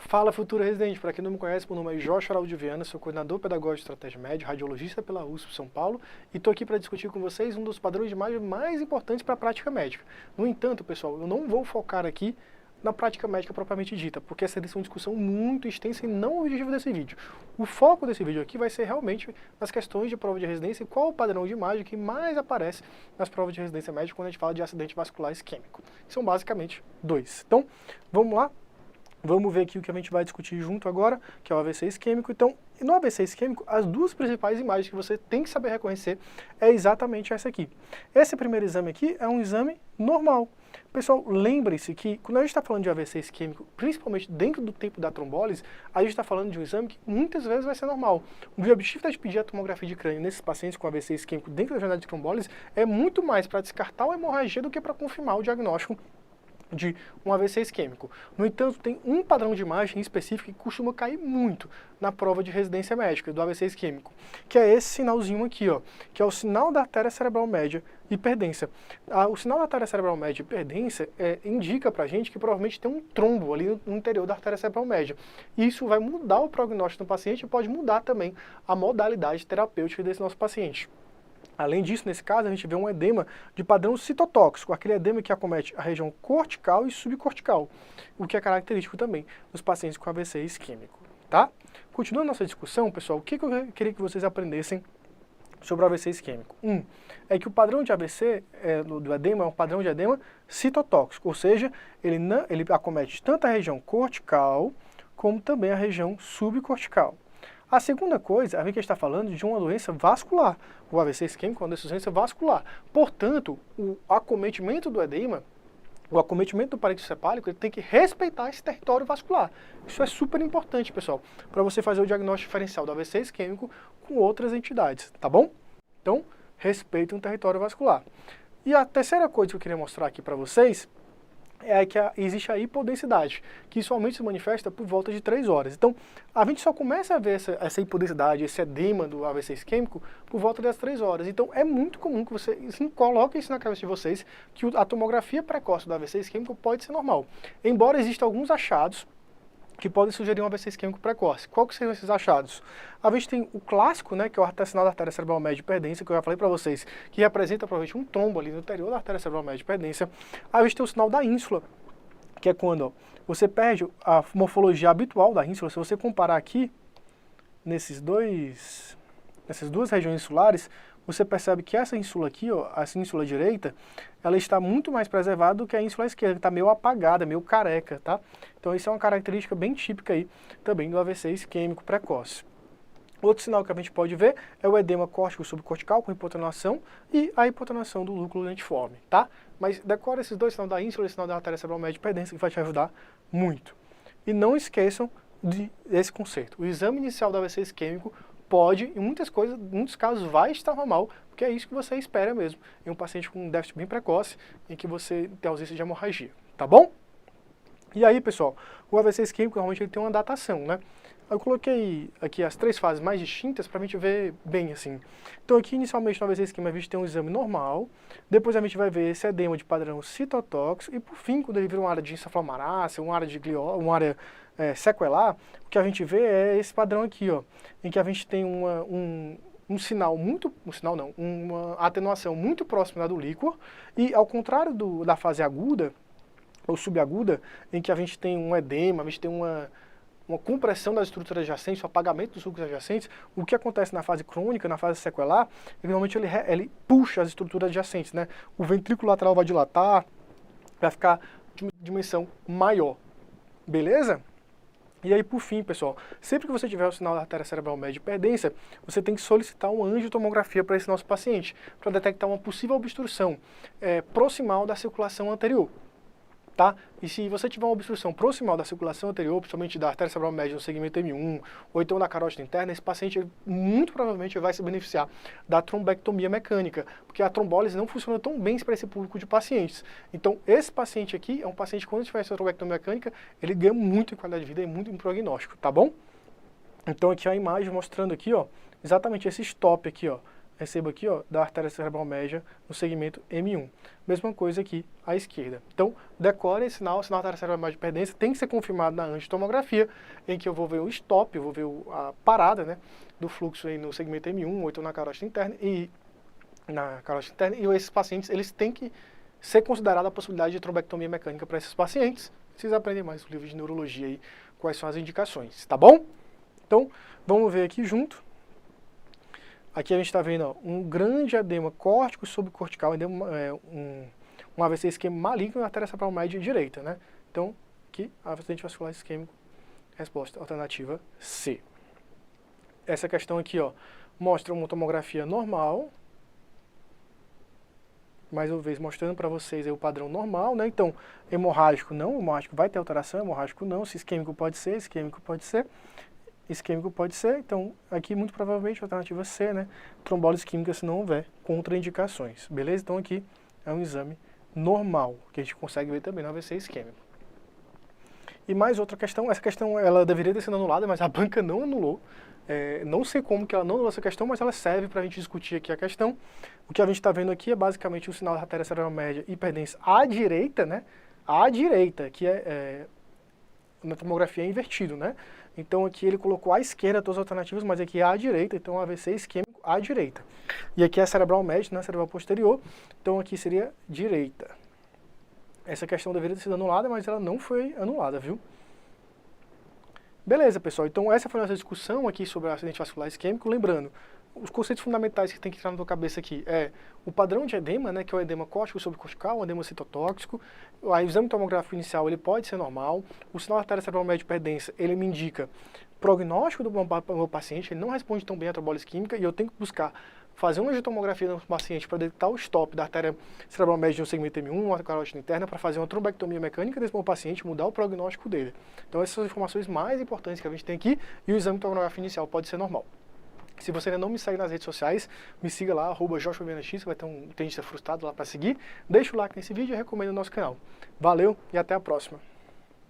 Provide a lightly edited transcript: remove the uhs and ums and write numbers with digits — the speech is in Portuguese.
Fala, futuro residente! Para quem não me conhece, meu nome é Jorge Araldo Viana, sou coordenador pedagógico de estratégia média, radiologista pela USP São Paulo e estou aqui para discutir com vocês um dos padrões de imagem mais importantes para a prática médica. No entanto, pessoal, eu não vou focar aqui na prática médica propriamente dita, porque essa é uma discussão muito extensa e não o objetivo desse vídeo. O foco desse vídeo aqui vai ser realmente nas questões de prova de residência e qual o padrão de imagem que mais aparece nas provas de residência médica quando a gente fala de acidente vascular isquêmico. São basicamente dois. Então, vamos lá? Vamos ver aqui o que a gente vai discutir junto agora, que é o AVC isquêmico. Então, no AVC isquêmico, as duas principais imagens que você tem que saber reconhecer é exatamente essa aqui. Esse primeiro exame aqui é um exame normal. Pessoal, lembre-se que quando a gente está falando de AVC isquêmico, principalmente dentro do tempo da trombólise, a gente está falando de um exame que muitas vezes vai ser normal. O objetivo de pedir a tomografia de crânio nesses pacientes com AVC isquêmico dentro da jornada de trombólise é muito mais para descartar a hemorragia do que para confirmar o diagnóstico de um AVC isquêmico. No entanto, tem um padrão de imagem específico que costuma cair muito na prova de residência médica do AVC isquêmico, que é esse sinalzinho aqui, ó, que é o sinal da artéria cerebral média hiperdensa. O sinal da artéria cerebral média hiperdensa indica pra gente que provavelmente tem um trombo ali no interior da artéria cerebral média. E isso vai mudar o prognóstico do paciente e pode mudar também a modalidade terapêutica desse nosso paciente. Além disso, nesse caso, a gente vê um edema de padrão citotóxico, aquele edema que acomete a região cortical e subcortical, o que é característico também dos pacientes com AVC isquêmico, tá? Continuando nossa discussão, pessoal, o que eu queria que vocês aprendessem sobre o AVC isquêmico? É que o padrão de AVC do edema é um padrão de edema citotóxico, ou seja, ele acomete tanto a região cortical como também a região subcortical. A segunda coisa, a gente está falando de uma doença vascular. O AVC isquêmico é uma doença vascular. Portanto, o acometimento do edema, o acometimento do parênquima cefálico, ele tem que respeitar esse território vascular. Isso é super importante, pessoal, para você fazer o diagnóstico diferencial do AVC isquêmico com outras entidades, tá bom? Então, respeitem o território vascular. E a terceira coisa que eu queria mostrar aqui para vocês é que existe a hipodensidade, que somente se manifesta por volta de 3 horas. Então, a gente só começa a ver essa hipodensidade, esse edema do AVC isquêmico por volta das 3 horas. Então, é muito comum que você coloque isso na cabeça de vocês, que a tomografia precoce do AVC isquêmico pode ser normal. Embora existam alguns achados que podem sugerir um AVC isquêmico precoce. Qual que seriam esses achados? A gente tem o clássico, né, que é o sinal da artéria cerebral média hiperdensa, que eu já falei para vocês, que representa provavelmente um trombo ali no interior da artéria cerebral média hiperdensa. A gente tem o sinal da ínsula, que é quando você perde a morfologia habitual da ínsula. Se você comparar aqui, nessas duas regiões insulares, você percebe que essa ínsula aqui, ó, essa ínsula direita, ela está muito mais preservada do que a ínsula esquerda, que está meio apagada, meio careca, tá? Então isso é uma característica bem típica aí também do AVC isquêmico precoce. Outro sinal que a gente pode ver é o edema córtico subcortical com hipotenuação e a hipotenuação do núcleo lentiforme, tá? Mas decora esses dois sinais da ínsula e sinal da artéria cerebral média hiperdensa, que vai te ajudar muito. E não esqueçam desse conceito. O exame inicial do AVC isquêmico pode, em muitos casos, vai estar normal, porque é isso que você espera mesmo, em um paciente com um déficit bem precoce, em que você tem ausência de hemorragia, tá bom? E aí, pessoal, o AVC isquêmico normalmente ele tem uma datação, né? Eu coloquei aqui as 3 fases mais distintas para a gente ver bem assim. Então aqui, inicialmente, no AVC isquêmico, a gente tem um exame normal, depois a gente vai ver esse edema de padrão citotóxico, e por fim, quando ele vira uma área de encefalomalácia, uma área de uma área sequelar, o que a gente vê é esse padrão aqui, ó, em que a gente tem uma atenuação muito próxima do líquor, e ao contrário da fase aguda, ou subaguda, em que a gente tem um edema, a gente tem uma compressão das estruturas adjacentes, o apagamento dos núcleos adjacentes, o que acontece na fase crônica, na fase sequelar, normalmente ele puxa as estruturas adjacentes, né? O ventrículo lateral vai dilatar, vai ficar de uma dimensão maior, beleza? E aí, por fim, pessoal, sempre que você tiver o sinal da artéria cerebral média hiperdensa, você tem que solicitar uma angiotomografia para esse nosso paciente, para detectar uma possível obstrução proximal da circulação anterior. Tá? E se você tiver uma obstrução proximal da circulação anterior, principalmente da artéria cerebral média no segmento M1, ou então da carótida interna, esse paciente muito provavelmente vai se beneficiar da trombectomia mecânica, porque a trombólise não funciona tão bem para esse público de pacientes. Então, esse paciente aqui é um paciente que, quando tiver essa trombectomia mecânica, ele ganha muito em qualidade de vida e muito em prognóstico, tá bom? Então, aqui a imagem mostrando aqui, ó, exatamente esse stop aqui, ó, recebo aqui, ó, da artéria cerebral média no segmento M1. Mesma coisa aqui à esquerda. Então, decore esse sinal da artéria cerebral média de hiperdensa tem que ser confirmado na angiotomografia, em que eu vou ver o stop, eu vou ver a parada, né, do fluxo aí no segmento M1, ou então na carótida interna, e esses pacientes, eles têm que ser considerada a possibilidade de trombectomia mecânica para esses pacientes. Vocês aprendem mais no livro de neurologia aí, quais são as indicações, tá bom? Então, vamos ver aqui junto. Aqui a gente está vendo, ó, um grande edema córtico subcortical, um AVC isquêmico maligno na artéria cerebral média direita, né? Então, aqui, acidente vascular isquêmico, resposta alternativa C. Essa questão aqui, ó, mostra uma tomografia normal, mais uma vez mostrando para vocês aí o padrão normal, né? Então, hemorrágico não, hemorrágico vai ter alteração, hemorrágico não, se isquêmico pode ser, isquêmico pode ser, isquêmico pode ser. Então, aqui muito provavelmente a alternativa C, né? Trombose isquêmica se não houver contraindicações, beleza? Então aqui é um exame normal, que a gente consegue ver também no AVC isquêmico. E mais outra questão, essa questão ela deveria ter sido anulada, mas a banca não anulou. Não sei como que ela não anulou essa questão, mas ela serve para a gente discutir aqui a questão. O que a gente está vendo aqui é basicamente o sinal da artéria cerebral média hiperdensa à direita, né? À direita, que na tomografia é invertido, né? Então aqui ele colocou à esquerda todas as alternativas, mas aqui é à direita, então AVC isquêmico à direita. E aqui é cerebral médio, né? Cerebral posterior, então aqui seria direita. Essa questão deveria ter sido anulada, mas ela não foi anulada, viu? Beleza, pessoal. Então essa foi a nossa discussão aqui sobre o acidente vascular isquêmico. Lembrando, os conceitos fundamentais que tem que entrar na tua cabeça aqui é o padrão de edema, né, que é o edema córtico subcortical, o edema citotóxico. O exame tomográfico inicial ele pode ser normal. O sinal da artéria cerebral média hiperdensa, ele me indica prognóstico do meu paciente, ele não responde tão bem à trombose isquêmica e eu tenho que buscar fazer uma angiotomografia no paciente para detectar o stop da artéria cerebral média no segmento M1, uma carótida interna, para fazer uma trombectomia mecânica desse meu paciente, mudar o prognóstico dele. Então essas são as informações mais importantes que a gente tem aqui e o exame tomográfico inicial pode ser normal. Se você ainda não me segue nas redes sociais, me siga lá, @JoshuaVNX, vai ter um tendência frustrado lá para seguir. Deixa o like nesse vídeo e recomenda o nosso canal. Valeu e até a próxima.